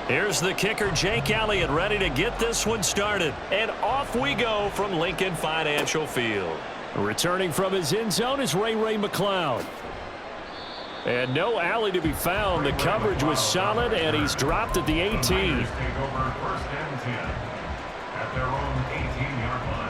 Here's the kicker, Jake Elliott, ready to get this one started. And off we go from Lincoln Financial Field. Returning from his end zone is Ray McLeod. And no alley to be found. The coverage was solid, and he's dropped at the 18. Take over 1st and 10 at their own 18-yard line.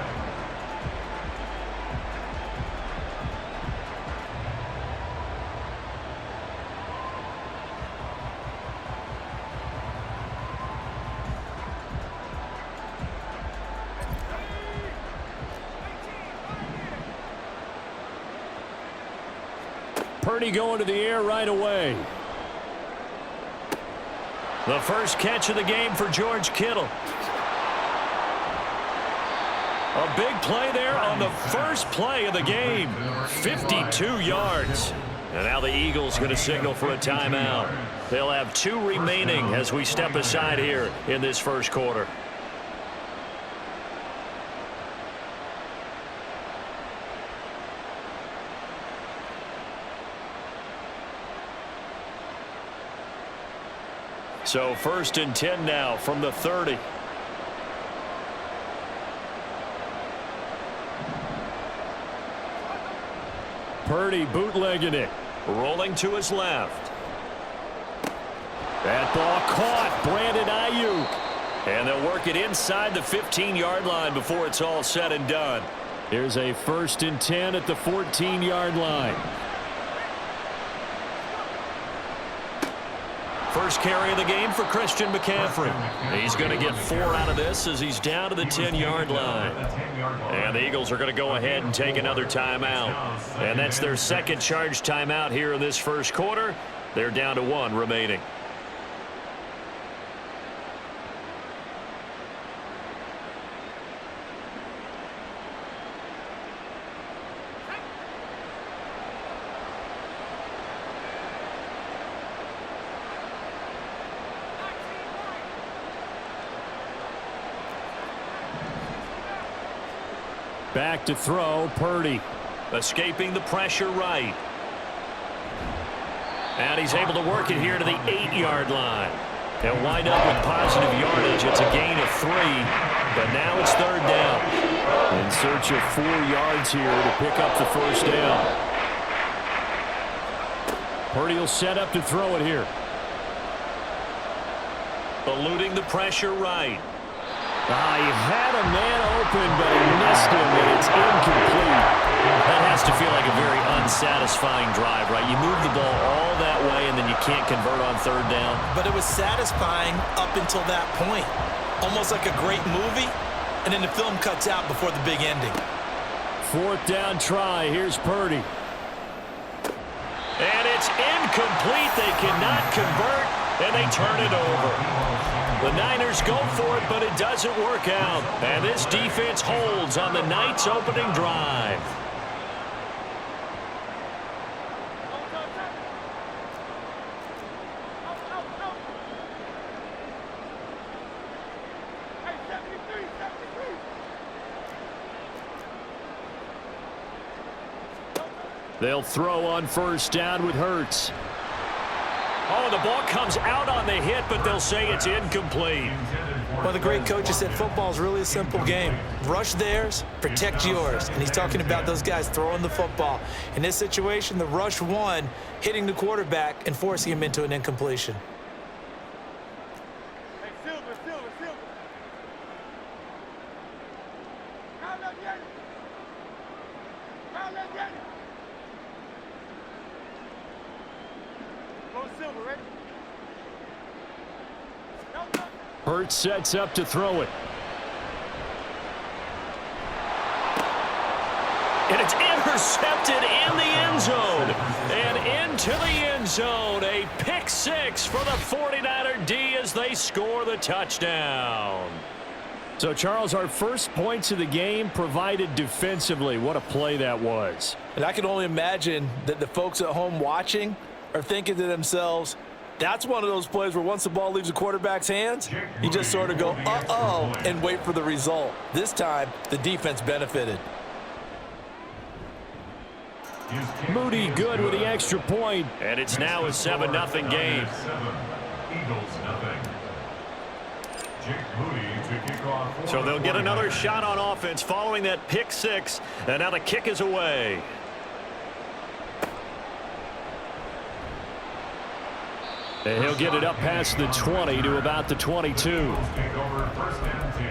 Purdy going to the air right away. The first catch of the game for George Kittle. A big play there on the first play of the game. 52 yards. And now the Eagles going to signal for a timeout. They'll have 2 remaining as we step aside here in this first quarter. So 1st and 10 now from the 30. Purdy bootlegging it. Rolling to his left. That ball caught. Brandon Ayuk. And they'll work it inside the 15-yard line before it's all said and done. Here's a 1st and 10 at the 14-yard line. First carry of the game for Christian McCaffrey. He's going to get 4 out of this as he's down to the 10-yard line. And the Eagles are going to go ahead and take another timeout. And that's their second charge timeout here in this first quarter. They're down to 1 remaining. Back to throw, Purdy. Escaping the pressure right. And he's able to work it here to the 8-yard line. They'll wind up with positive yardage. It's a gain of 3, but now it's 3rd down. In search of 4 yards here to pick up the first down. Purdy will set up to throw it here. Eluding the pressure right. He had a man open, but he missed him, and it's incomplete. That has to feel like a very unsatisfying drive, right? You move the ball all that way, and then you can't convert on 3rd down. But it was satisfying up until that point. Almost like a great movie, and then the film cuts out before the big ending. 4th down try. Here's Purdy. And it's incomplete. They cannot convert, and they turn it over. The Niners go for it, but it doesn't work out. And this defense holds on the night's opening drive. They'll throw on 1st down with Hurts. Oh, the ball comes out on the hit, but they'll say it's incomplete. Well, the great coach has said football is really a simple game. Rush theirs, protect yours. And he's talking about those guys throwing the football. In this situation, the rush won, hitting the quarterback and forcing him into an incompletion. Hey, Silver. Silver, ready? Hurts sets up to throw it. And it's intercepted in the end zone. And into the end zone. A pick 6 for the 49er D as they score the touchdown. So, Charles, our first points of the game provided defensively. What a play that was. And I can only imagine that the folks at home watching are thinking to themselves, that's one of those plays where once the ball leaves the quarterback's hands, you just sort of go, uh-oh, and wait for the result. This time, the defense benefited. Moody good with the extra point. And it's now a 7-0 game. Eagles nothing. So they'll get another shot on offense following that pick six. And now the kick is away. And he'll get it up past the 20 to about the 22. Take over first and 10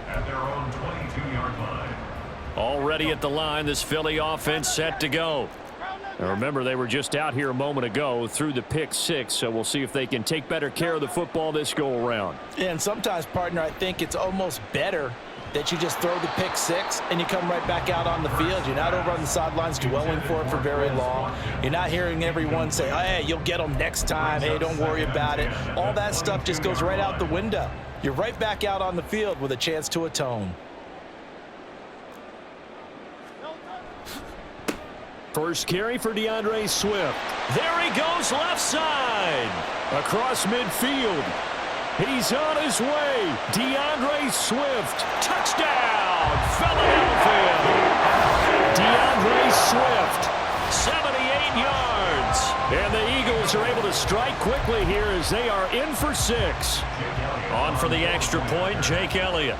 at their own 22-yard line. Already at the line, this Philly offense set to go. Now remember, they were just out here a moment ago through the pick six, so we'll see if they can take better care of the football this go around. Yeah, and sometimes, partner, I think it's almost better that you just throw the pick six and you come right back out on the field. You're not over on the sidelines dwelling for it for very long. You're not hearing everyone say, oh, hey, you'll get them next time. Hey, don't worry about it. All that stuff just goes right out the window. You're right back out on the field with a chance to atone. First carry for DeAndre Swift. There he goes left side. Across midfield. He's on his way. DeAndre Swift. Touchdown, Philadelphia. DeAndre Swift. 78 yards. And the Eagles are able to strike quickly here as they are in for 6. On for the extra point, Jake Elliott.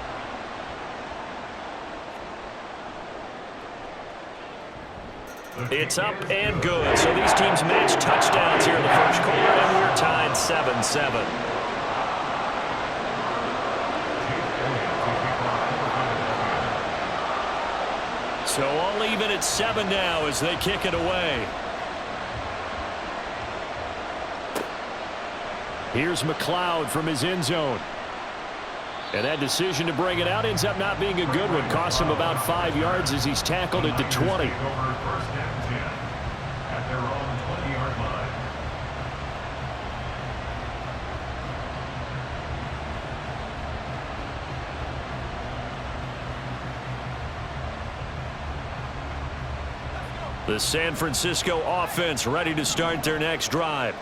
It's up and good. So these teams match touchdowns here in the first quarter, and we're tied 7-7. So all even at 7 now as they kick it away. Here's McLeod from his end zone. And that decision to bring it out ends up not being a good one. Costs him about 5 yards as he's tackled at the 20. The San Francisco offense ready to start their next drive.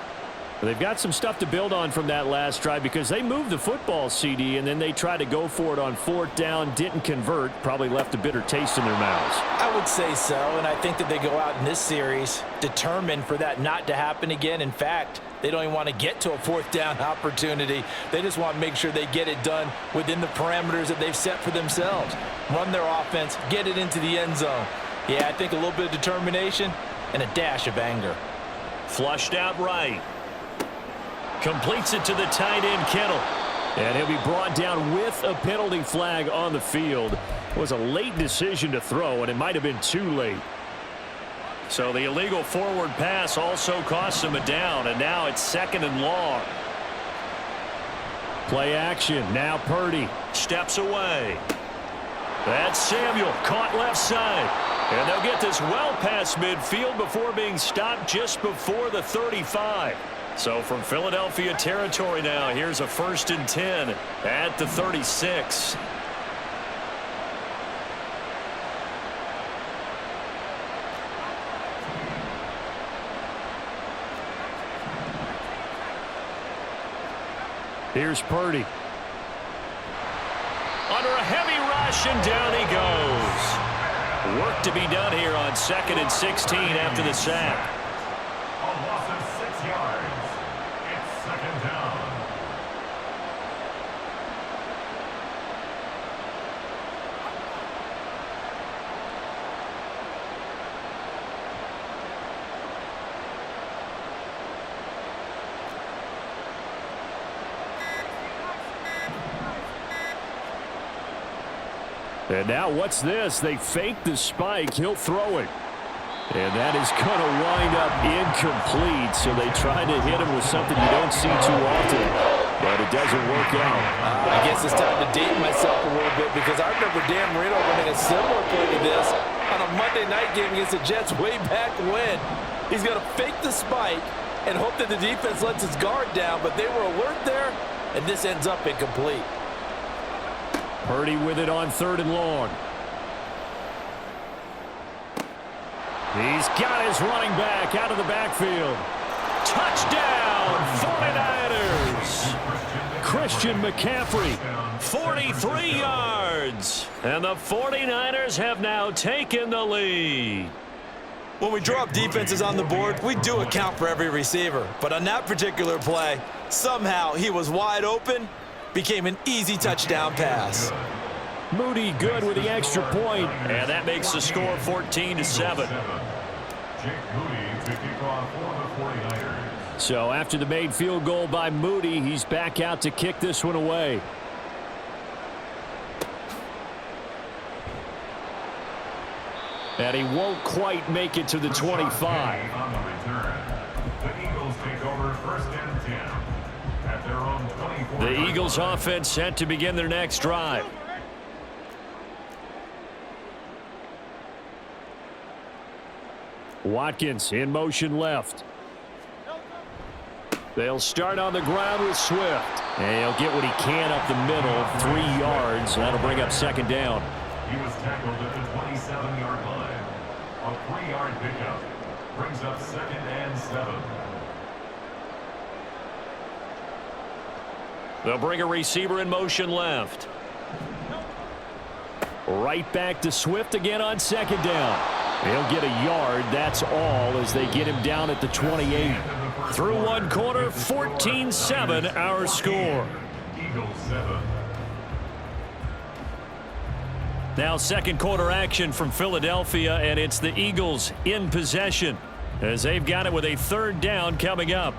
They've got some stuff to build on from that last drive because they moved the football, CD, and then they tried to go for it on 4th down, didn't convert, probably left a bitter taste in their mouths. I would say so, and I think that they go out in this series determined for that not to happen again. In fact, they don't even want to get to a 4th down opportunity. They just want to make sure they get it done within the parameters that they've set for themselves. Run their offense, get it into the end zone. Yeah, I think a little bit of determination and a dash of anger. Flushed out right. Completes it to the tight end, Kittle. And he'll be brought down with a penalty flag on the field. It was a late decision to throw, and it might have been too late. So the illegal forward pass also costs him a down, and now it's 2nd and long. Play action. Now Purdy. Steps away. That's Samuel, caught left side. And they'll get this well past midfield before being stopped just before the 35. So from Philadelphia territory now, here's a 1st and 10 at the 36. Here's Purdy. Under a heavy rush, and down he goes. Work to be done here on 2nd and 16 after the sack. A loss of 6 yards. It's 2nd down. And now what's this? They fake the spike. He'll throw it. And that is going to wind up incomplete. So they try to hit him with something you don't see too often. But it doesn't work out. I guess it's time to date myself a little bit because I remember Dan Marino running a similar play to this on a Monday night game against the Jets way back when. He's going to fake the spike and hope that the defense lets its guard down, but they were alert there, and this ends up incomplete. Purdy with it on 3rd and long. He's got his running back out of the backfield. Touchdown, 49ers. Christian McCaffrey. 43 yards. And the 49ers have now taken the lead. When we drop defenses on the board, we do account for every receiver. But on that particular play, somehow he was wide open, became an easy touchdown pass. Moody good with the extra point. And that makes the score 14-7. Jake Moody to kick off for the 49ers. So after the made field goal by Moody, he's back out to kick this one away. And he won't quite make it to the 25. On the return, the Eagles take over first and 10 at their own 24. The Eagles offense set to begin their next drive. Watkins in motion left. They'll start on the ground with Swift. And he'll get what he can up the middle, 3 yards. That'll bring up second down. He was tackled at the 27-yard line. A 3-yard pickup brings up second and 7. They'll bring a receiver in motion left. Right back to Swift again on second down. He'll get a yard, that's all, as they get him down at the 28. Through one quarter, 14-7 our score. Eagles 7. Now second quarter action from Philadelphia, and it's the Eagles in possession as they've got it with a third down coming up.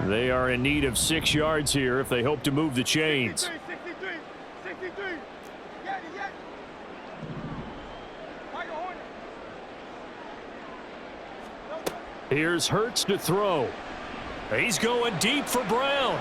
They are in need of 6 yards here if they hope to move the chains. 63. Here's Hurts to throw. He's going deep for Brown.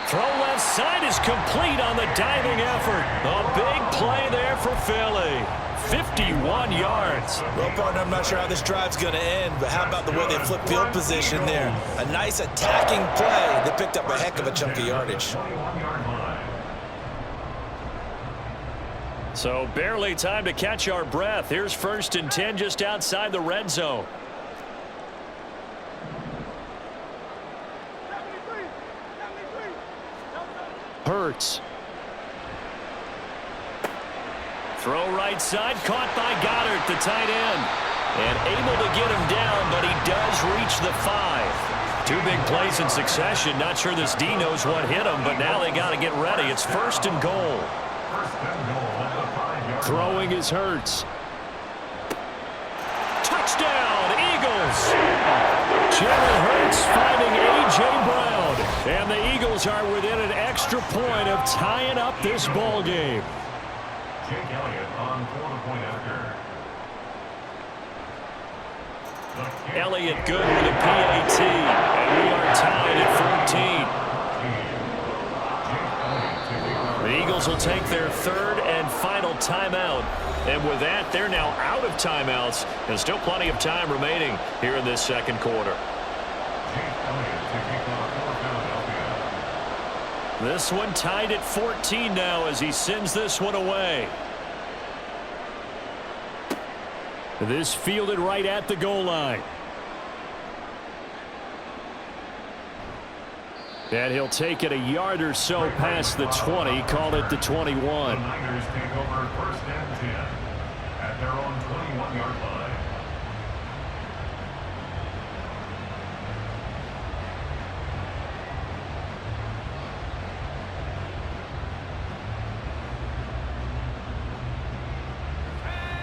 Throw left side is complete on the diving effort. A big play there for Philly. 51 yards. Well, partner, I'm not sure how this drive's going to end, but how about the way they flip field position there? A nice attacking play. They picked up a heck of a chunk of yardage. 21-yard line. So barely time to catch our breath. Here's first and 10 just outside the red zone. Hurts. Throw right side, caught by Goddard, the tight end. And able to get him down, but he does reach the 5. 2 big plays in succession. Not sure this D knows what hit him, but now they got to get ready. It's first and goal. First and goal at the 5-yard line. Throwing is Hurts. Touchdown, Eagles! Jalen Hurts finding A.J. Brown. And the Eagles are within an extra point of tying up this ball game. Jake Elliott on for the point after. Elliott good with a PAT. And we are tied at 14. The Eagles will take their third and final timeout. And with that, they're now out of timeouts. And still plenty of time remaining here in this second quarter. This one tied at 14 now as he sends this one away. This fielded right at the goal line. And he'll take it a yard or so past the 20, call it the 21. The Niners take over first and 10 at their own 21-yard line.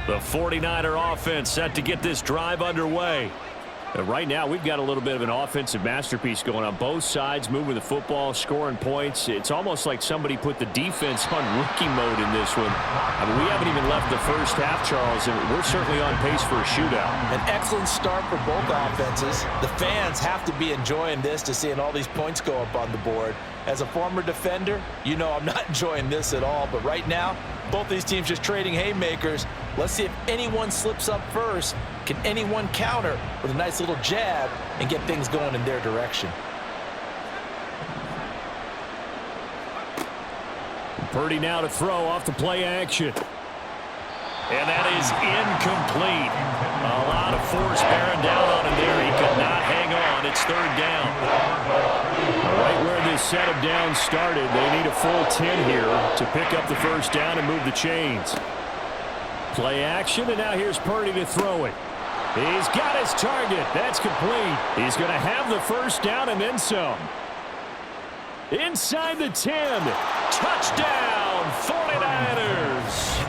The 49er offense set to get this drive underway. Right now, we've got a little bit of an offensive masterpiece going on both sides, moving the football, scoring points. It's almost like somebody put the defense on rookie mode in this one. I mean, we haven't even left the first half, Charles, and we're certainly on pace for a shootout. An excellent start for both offenses. The fans have to be enjoying this to seeing all these points go up on the board. As a former defender, you know I'm not enjoying this at all, but right now, both these teams just trading haymakers. Let's see if anyone slips up first. Can anyone counter with a nice little jab and get things going in their direction? Purdy now to throw off the play action. And that is incomplete. A lot of force bearing down on him there. He could not hang on and it's third down. Right where this set of downs started, they need a full 10 here to pick up the first down and move the chains. Play action, and now here's Purdy to throw it. He's got his target. That's complete. He's going to have the first down and then some. Inside the 10. Touchdown, 49ers.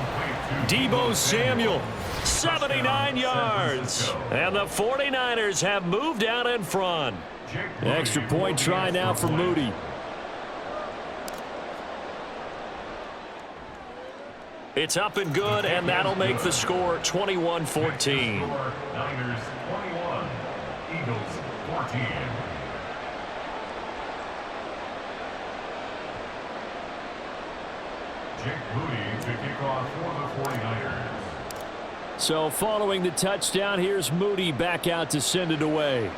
Deebo Samuel, 79 yards. And the 49ers have moved out in front. Extra point try now for Moody. It's up and good, and that'll make the score 21-14. Niners 21, Eagles 14. Jake Moody to kick off for the 49ers. So following the touchdown, here's Moody back out to send it away.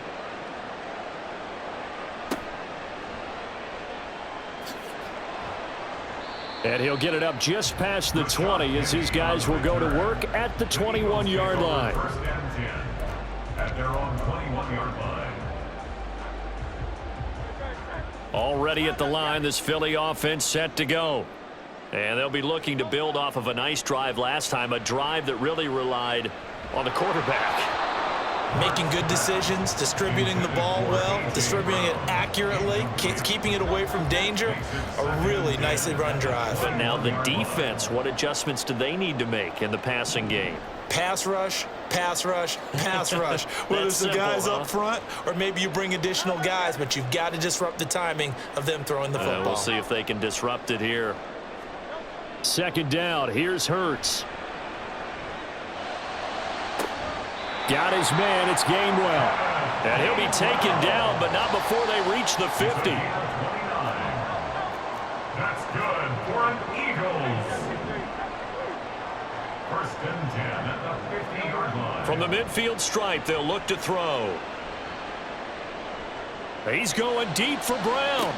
And he'll get it up just past the 20 as his guys will go to work at the 21-yard line. First and 10 at their own 21-yard line. Already at the line, this Philly offense set to go. And they'll be looking to build off of a nice drive last time, a drive that really relied on the quarterback. Making good decisions, distributing the ball well, distributing it accurately, keeping it away from danger. A really nicely run drive. But now the defense, what adjustments do they need to make in the passing game? Pass rush, pass rush, pass rush. Whether it's the simple, guys huh? up front or maybe you bring additional guys, but you've got to disrupt the timing of them throwing the football. We'll see if they can disrupt it here. Second down, here's Hurts. Got his man, it's Gainwell. And he'll be taken down, but not before they reach the 50. That's good for an Eagles. First and 10 at the 50-yard line. From the midfield stripe, they'll look to throw. He's going deep for Brown.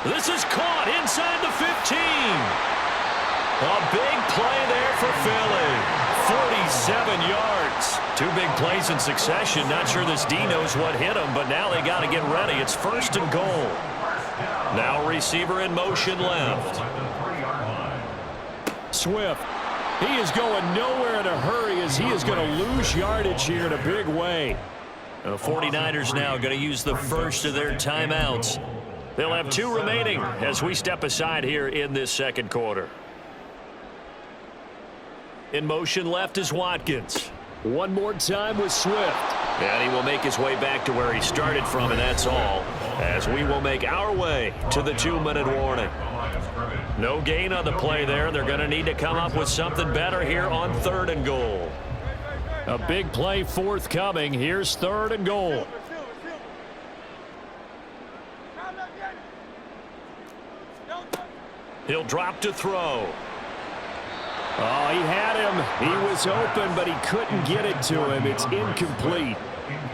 This is caught inside the 15. A big play there for Philly. 47 yards. Two big plays in succession. Not sure this D knows what hit him, but now they got to get ready. It's first and goal. Now receiver in motion left. Swift. He is going nowhere in a hurry as he is going to lose yardage here in a big way. The 49ers now going to use the first of their timeouts. They'll have two remaining as we step aside here in this second quarter. In motion left is Watkins. One more time with Swift. And he will make his way back to where he started from, and that's all, as we will make our way to the 2-minute warning. No gain on the play there. They're going to need to come up with something better here on third and goal. A big play forthcoming. Here's third and goal. He'll drop to throw. Oh, he had him. He was open, but he couldn't get it to him. It's incomplete.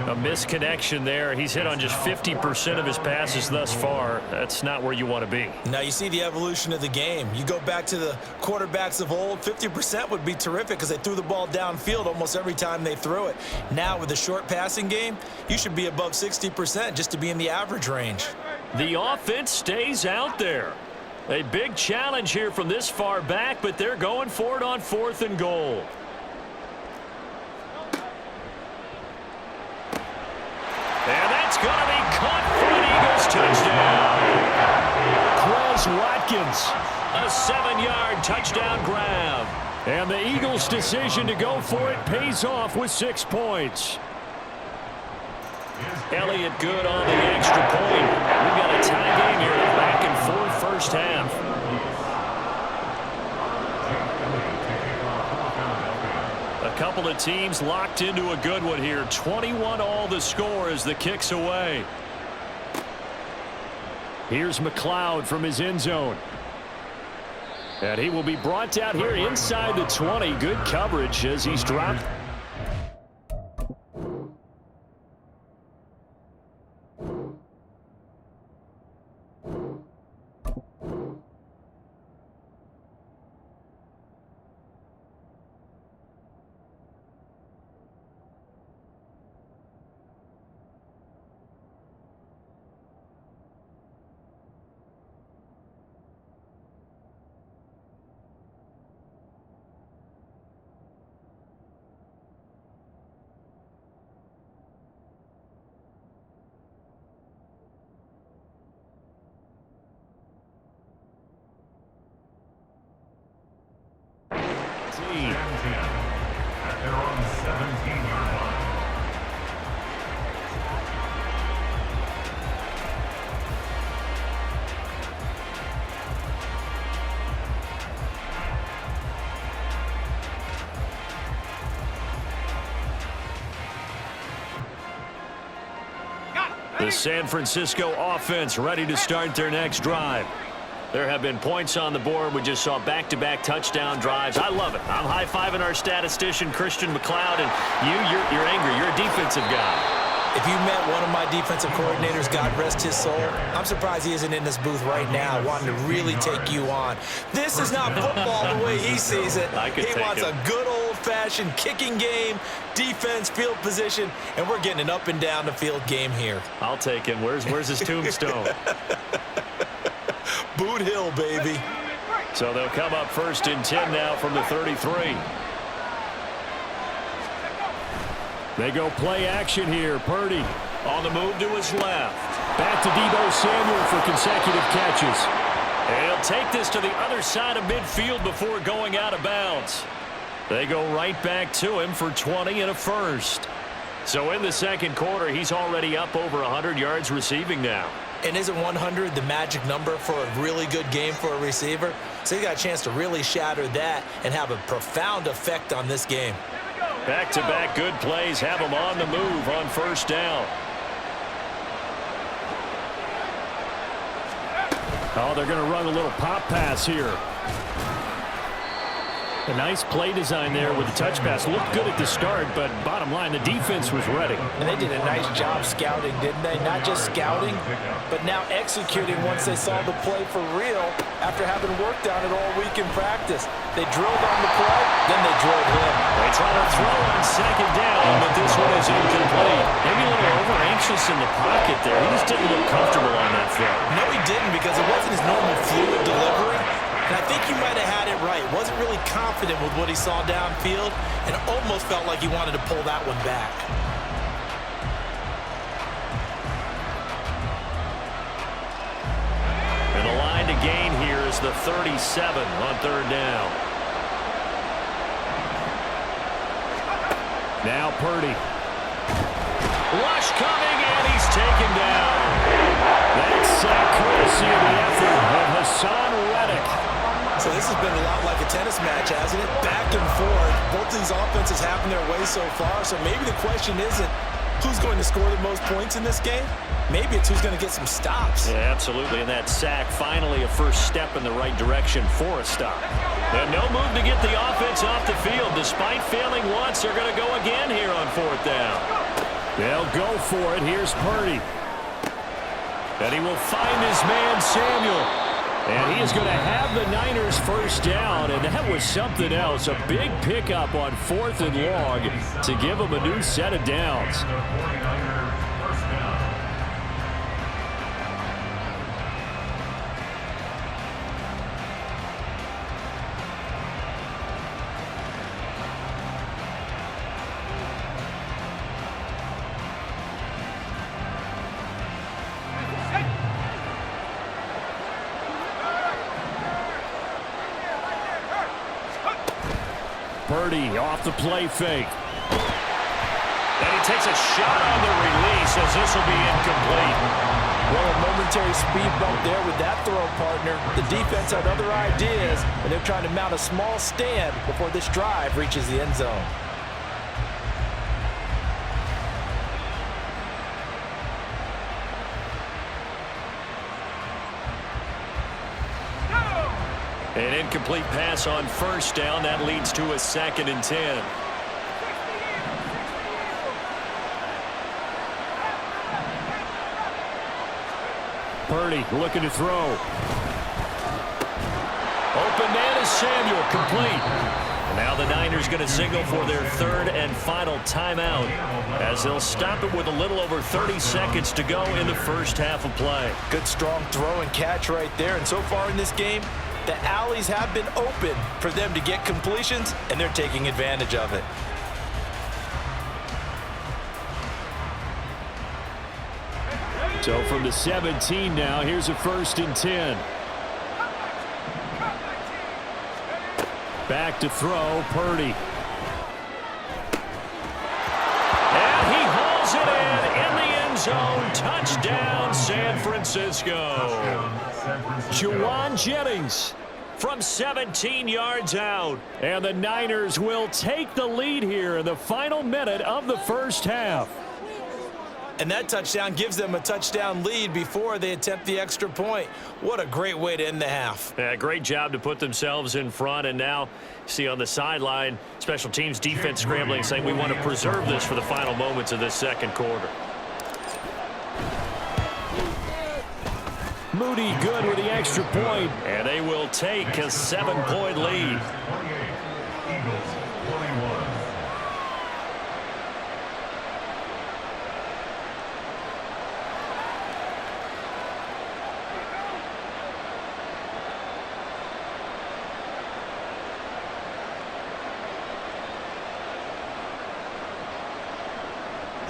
A misconnection there. He's hit on just 50% of his passes thus far. That's not where you want to be. Now you see the evolution of the game. You go back to the quarterbacks of old, 50% would be terrific because they threw the ball downfield almost every time they threw it. Now with the short passing game, you should be above 60% just to be in the average range. The offense stays out there. A big challenge here from this far back, but they're going for it on fourth and goal. And that's going to be caught for an Eagles touchdown. Quez Watkins. A 7-yard touchdown grab. And the Eagles' decision to go for it pays off with 6 points. Elliott good on the extra point. We've got a tie game here, back and forth first half. A couple of teams locked into a good one here. 21 all the score as the kick's away. Here's McLeod from his end zone. And he will be brought down here inside the 20. Good coverage as he's dropped. The San Francisco offense ready to start their next drive. There have been points on the board. We just saw back-to-back touchdown drives. I love it. I'm high-fiving our statistician, Christian McLeod, and you're angry. You're a defensive guy. If you met one of my defensive coordinators, God rest his soul, I'm surprised he isn't in this booth right now wanting to really take you on. This is not football the way he sees it. He wants a good old-fashioned kicking game, defense, field position, and we're getting an up-and-down-the-field game here. I'll take him. Where's his tombstone? Boot Hill, baby. So they'll come up 1st and 10 now from the 33. They go play action here. Purdy on the move to his left. Back to Deebo Samuel for consecutive catches. And he'll take this to the other side of midfield before going out of bounds. They go right back to him for 20 and a first. So in the second quarter, he's already up over 100 yards receiving now. And isn't 100 the magic number for a really good game for a receiver? So he got a chance to really shatter that and have a profound effect on this game. Back-to-back good plays have him on the move on 1st down. Oh, they're going to run a little pop pass here. A nice play design there with the touch pass. Looked good at the start, but bottom line, the defense was ready. And they did a nice job scouting, didn't they? Not just scouting, but now executing once they saw the play for real after having worked on it all week in practice. They drilled on the play, then they drilled him. They try to throw on 2nd down, but this one is incomplete. Maybe a little over-anxious in the pocket there. He just didn't look comfortable on that throw. No, he didn't, because it wasn't his normal fluid delivery. And I think he might have had it right. Wasn't really confident with what he saw downfield and almost felt like he wanted to pull that one back. And the line to gain here is the 37 on 3rd down. Now Purdy. Rush coming, and he's taken down. That's courtesy of the effort of Hassan Reddick. So this has been a lot like a tennis match, hasn't it? Back and forth. Both these offenses having their way so far. So maybe the question isn't who's going to score the most points in this game. Maybe it's who's going to get some stops. Yeah, absolutely. And that sack, finally a first step in the right direction for a stop. And no move to get the offense off the field. Despite failing once, they're going to go again here on 4th down. They'll go for it. Here's Purdy. And he will find his man, Samuel. And he is going to have the Niners 1st down, and that was something else. A big pickup on 4th and long to give him a new set of downs. Purdy off the play fake. And he takes a shot on the release as this will be incomplete. Well, a momentary speed bump there with that throw, partner. The defense had other ideas, and they're trying to mount a small stand before this drive reaches the end zone. An incomplete pass on 1st down. That leads to a 2nd and 10. Purdy looking to throw. Open man is Samuel, complete. And now the Niners going to signal for their 3rd and final timeout as they'll stop it with a little over 30 seconds to go in the first half of play. Good strong throw and catch right there. And so far in this game, the alleys have been open for them to get completions, and they're taking advantage of it. So from the 17 now, here's a 1st and 10. Back to throw, Purdy. And he hauls it in the end zone. Touchdown, San Francisco. Juwan Jennings from 17 yards out. And the Niners will take the lead here in the final minute of the first half. And that touchdown gives them a touchdown lead before they attempt the extra point. What a great way to end the half. Yeah, great job to put themselves in front. And now, see on the sideline, special teams defense scrambling, saying we want to preserve this for the final moments of this second quarter. Moody good with the extra point. And they will take a 7-point lead. 28, Eagles 21.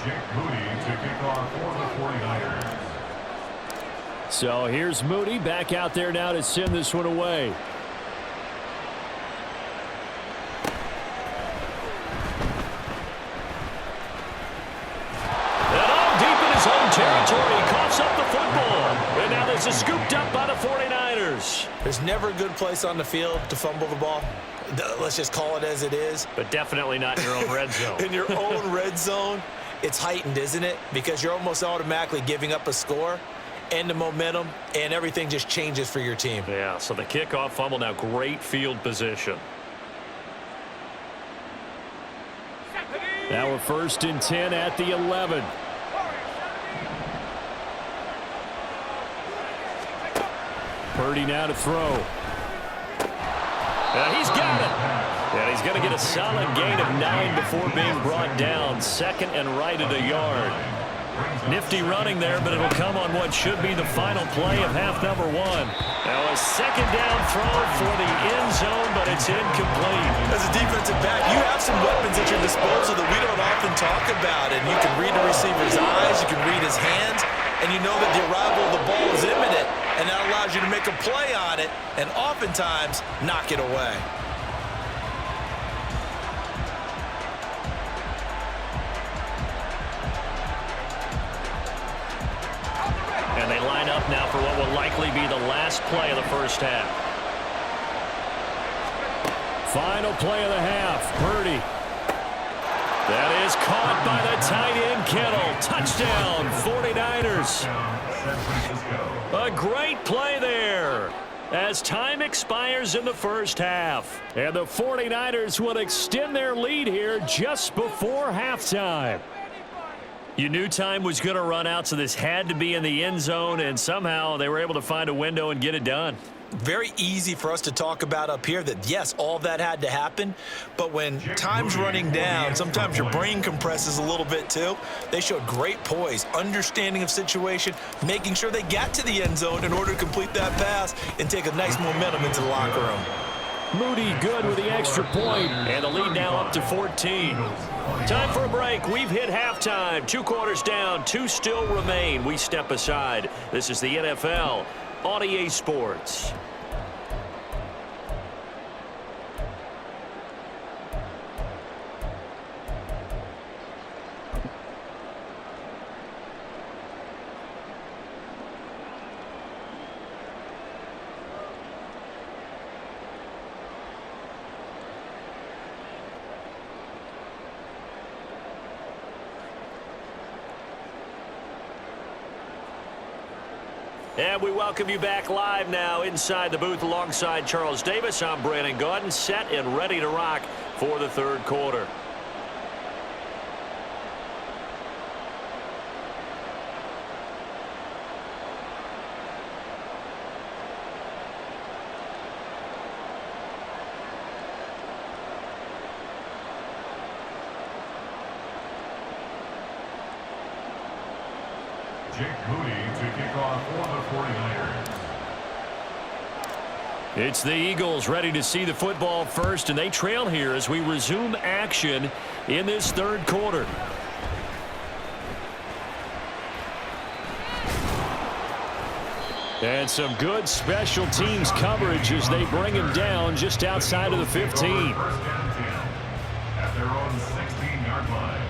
Jake Moody to kick off for the 49ers. So here's Moody back out there now to send this one away. And all deep in his own territory, he coughs up the football. And now this is scooped up by the 49ers. There's never a good place on the field to fumble the ball. Let's just call it as it is. But definitely not in your own red zone. In your own red zone, it's heightened, isn't it? Because you're almost automatically giving up a score and the momentum, and everything just changes for your team. Yeah, so the kickoff fumble, now great field position. Now we're 1st and 10 at the 11. Purdy now to throw. He's got it. And he's going to get a solid gain of 9 before being brought down. 2nd and right at a yard. Nifty running there, but it'll come on what should be the final play of half number 1. Now a 2nd down throw for the end zone, but it's incomplete. As a defensive back, you have some weapons at your disposal that we don't often talk about. And you can read the receiver's eyes, you can read his hands, and you know that the arrival of the ball is imminent. And that allows you to make a play on it and oftentimes knock it away. And they line up now for what will likely be the last play of the first half. Final play of the half. Purdy. That is caught by the tight end Kittle. Touchdown, 49ers. A great play there as time expires in the first half. And the 49ers will extend their lead here just before halftime. You knew time was going to run out, so this had to be in the end zone, and somehow they were able to find a window and get it done. Very easy for us to talk about up here that, yes, all that had to happen, but when time's running down, sometimes your brain compresses a little bit too. They showed great poise, understanding of situation, making sure they got to the end zone in order to complete that pass and take a nice momentum into the locker room. Moody good with the extra point. And the lead now up to 14. Time for a break. We've hit halftime. 2 quarters down. 2 still remain. We step aside. This is the NFL on EA Sports. And we welcome you back live now inside the booth alongside Charles Davis. I'm Brandon Gaudin, set and ready to rock for the third quarter. Jake Moody to kick off for the 49ers. It's the Eagles ready to see the football first, and they trail here as we resume action in this third quarter. And some good special teams coverage as they bring him down just outside of the 15. First down 10 at their own 16-yard line.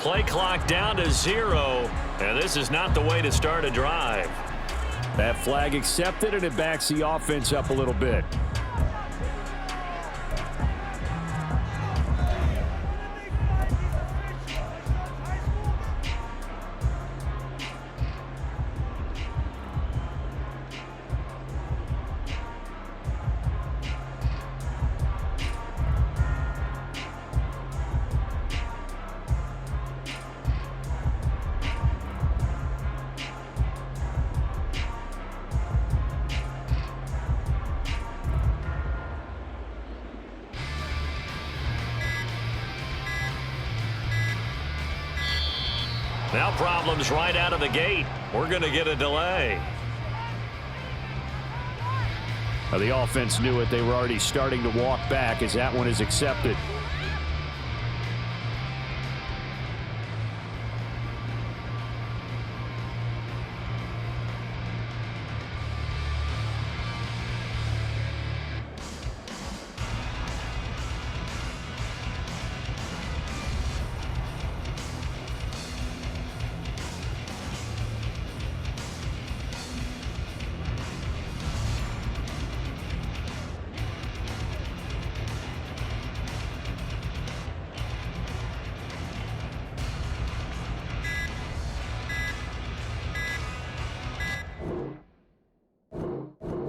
Play clock down to 0, and this is not the way to start a drive. That flag accepted, and it backs the offense up a little bit. Now problems right out of the gate. We're going to get a delay. The offense knew it. They were already starting to walk back as that one is accepted.